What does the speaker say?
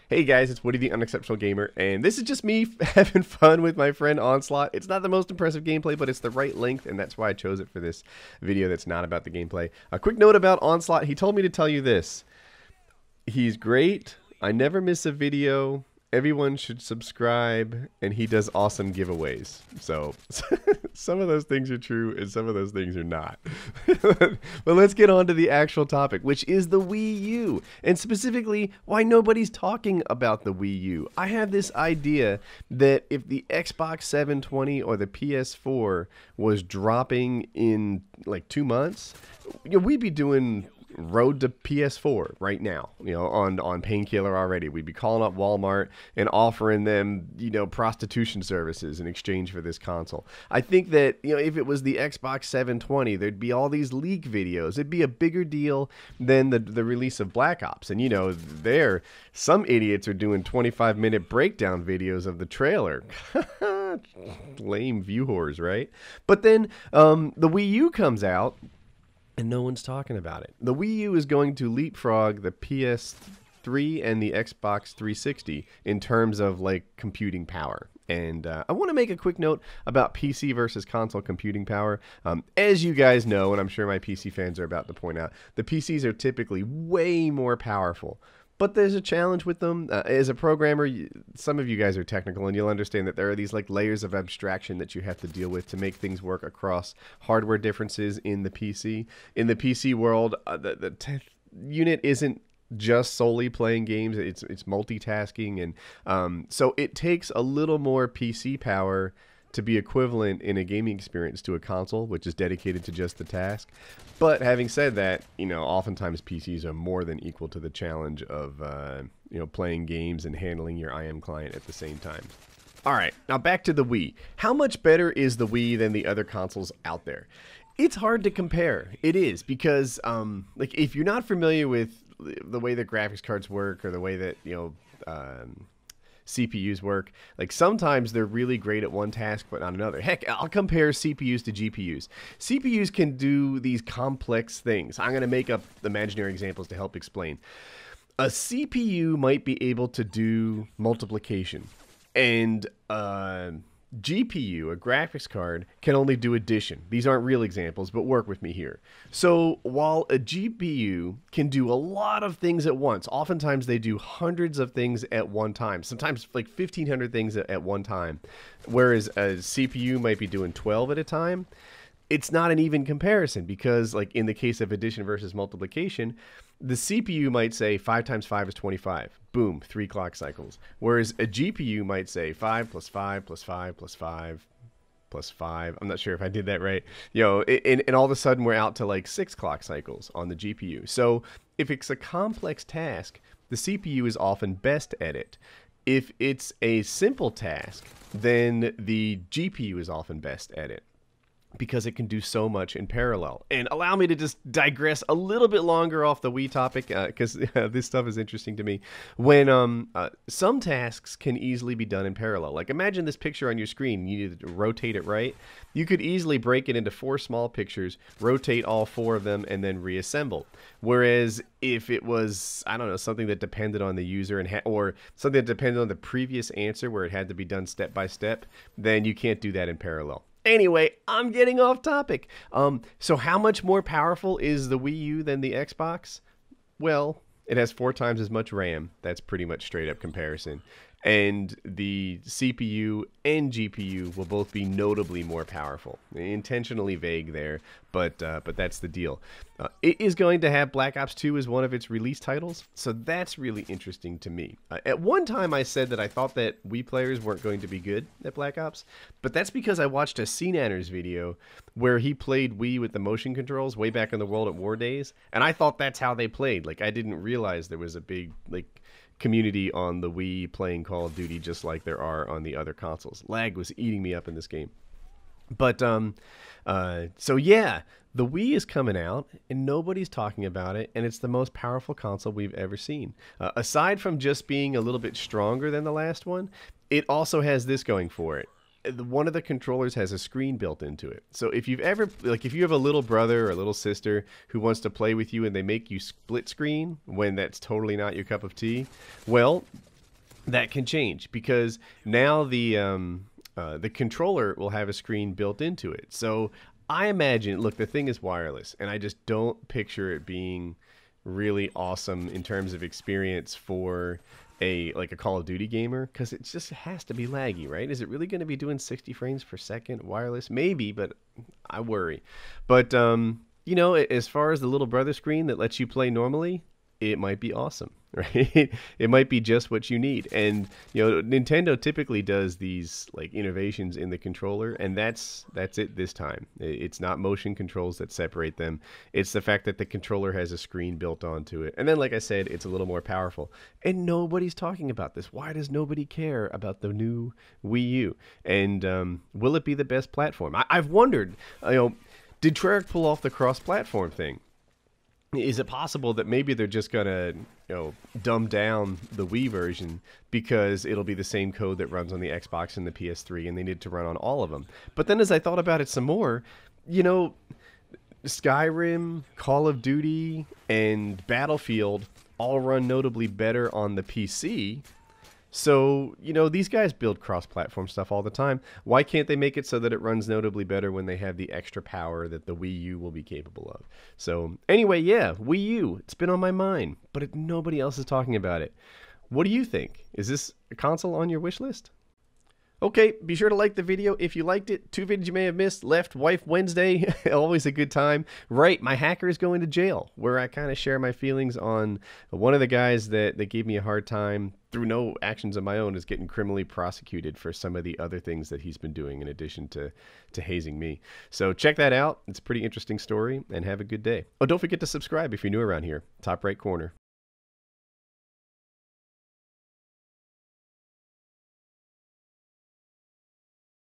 Hey guys, it's Woody the Unexceptional Gamer, and this is just me having fun with my friend Onslaught. It's not the most impressive gameplay, but it's the right length, and that's why I chose it for this video that's not about the gameplay. A quick note about Onslaught, he told me to tell you this. He's great, I never miss a video, everyone should subscribe, and he does awesome giveaways. So, some of those things are true, and some of those things are not. But let's get on to the actual topic, which is the Wii U, and specifically, why nobody's talking about the Wii U. I have this idea that if the Xbox 720 or the PS4 was dropping in like 2 months, we'd be doing road to PS4 right now, on Painkiller already. We'd be calling up Walmart and offering them, prostitution services in exchange for this console. I think that, if it was the Xbox 720, there'd be all these leak videos. It'd be a bigger deal than the release of Black Ops. And, some idiots are doing 25-minute breakdown videos of the trailer. Lame view whores, right? But then the Wii U comes out, and no one's talking about it. The Wii U is going to leapfrog the PS3 and the Xbox 360 in terms of, computing power. And I want to make a quick note about PC versus console computing power. As you guys know, and I'm sure my PC fans are about to point out, the PCs are typically way more powerful. But there's a challenge with them. As a programmer, some of you guys are technical, and you'll understand that there are these layers of abstraction that you have to deal with to make things work across hardware differences in the PC. In the PC world, the unit isn't just solely playing games. It's multitasking, and so it takes a little more PC power to be equivalent in a gaming experience to a console, which is dedicated to just the task. But having said that, oftentimes PCs are more than equal to the challenge of, playing games and handling your IM client at the same time. All right, now back to the Wii. How much better is the Wii than the other consoles out there? It's hard to compare. It is, because, if you're not familiar with the way that graphics cards work or the way that, CPUs work, sometimes they're really great at one task but not another. Heck, I'll compare CPUs to GPUs. CPUs can do these complex things. I'm going to make up imaginary examples to help explain. A CPU might be able to do multiplication, and GPU, a graphics card, can only do addition. These aren't real examples, but work with me here. So while a GPU can do a lot of things at once, oftentimes they do hundreds of things at one time, sometimes 1,500 things at one time, whereas a CPU might be doing 12 at a time. It's not an even comparison, because in the case of addition versus multiplication, the CPU might say 5 times 5 is 25. Boom, 3 clock cycles. Whereas a GPU might say 5 plus 5 plus 5 plus 5 plus 5. I'm not sure if I did that right. And all of a sudden we're out to 6 clock cycles on the GPU. So if it's a complex task, the CPU is often best at it. If it's a simple task, then the GPU is often best at it, because it can do so much in parallel. And allow me to just digress a little bit longer off the Wii topic, because this stuff is interesting to me. When some tasks can easily be done in parallel. Imagine this picture on your screen. You need to rotate it right. You could easily break it into 4 small pictures, rotate all 4 of them, and then reassemble. Whereas if it was, I don't know, something that depended on the user or something that depended on the previous answer where it had to be done step by step, then you can't do that in parallel. Anyway, I'm getting off topic. So how much more powerful is the Wii U than the Xbox? Well, it has 4 times as much RAM. That's pretty much straight up comparison. And the CPU and GPU will both be notably more powerful. Intentionally vague there, but that's the deal. It is going to have Black Ops 2 as one of its release titles, so that's really interesting to me. At one time I said that I thought that Wii players weren't going to be good at Black Ops, but that's because I watched a CNanners video where he played Wii with the motion controls way back in the World at War days, and I thought that's how they played. I didn't realize there was a big, community on the Wii playing Call of Duty just like there are on the other consoles. Lag was eating me up in this game. But, so yeah, the Wii is coming out, and nobody's talking about it, and it's the most powerful console we've ever seen. Aside from just being a little bit stronger than the last one, it also has this going for it. one of the controllers has a screen built into it. So if you've ever, like if you have a little brother or a little sister who wants to play with you and they make you split screen when that's totally not your cup of tea, well, that can change because now the controller will have a screen built into it. So I imagine, look, the thing is wireless, and I just don't picture it being really awesome in terms of experience for a Call of Duty gamer, because it just has to be laggy, right? Is it really going to be doing 60 frames per second wireless? Maybe, but I worry. But you know, as far as the little brother screen that lets you play normally, it might be awesome, right? It might be just what you need. And you know, Nintendo typically does these like innovations in the controller, and that's it this time. It's not motion controls that separate them. It's the fact that the controller has a screen built onto it. And then, like I said, it's a little more powerful. And nobody's talking about this. Why does nobody care about the new Wii U? And will it be the best platform? I've wondered, you know, did Treyarch pull off the cross-platform thing? Is it possible that maybe they're just gonna, you know, dumb down the Wii version because it'll be the same code that runs on the Xbox and the PS3, and they need to run on all of them? But then, as I thought about it some more, you know, Skyrim, Call of Duty, and Battlefield all run notably better on the PC. So, you know, these guys build cross-platform stuff all the time. Why can't they make it so that it runs notably better when they have the extra power that the Wii U will be capable of? So, anyway, yeah, Wii U, it's been on my mind, but nobody else is talking about it. What do you think? Is this a console on your wish list? Okay, be sure to like the video if you liked it. 2 videos you may have missed. Left Wife Wednesday, always a good time. Right, my hacker is going to jail, where I kind of share my feelings on one of the guys that gave me a hard time through no actions of my own is getting criminally prosecuted for some of the other things that he's been doing in addition to hazing me. So check that out. It's a pretty interesting story, and have a good day. Oh, don't forget to subscribe if you're new around here. Top right corner.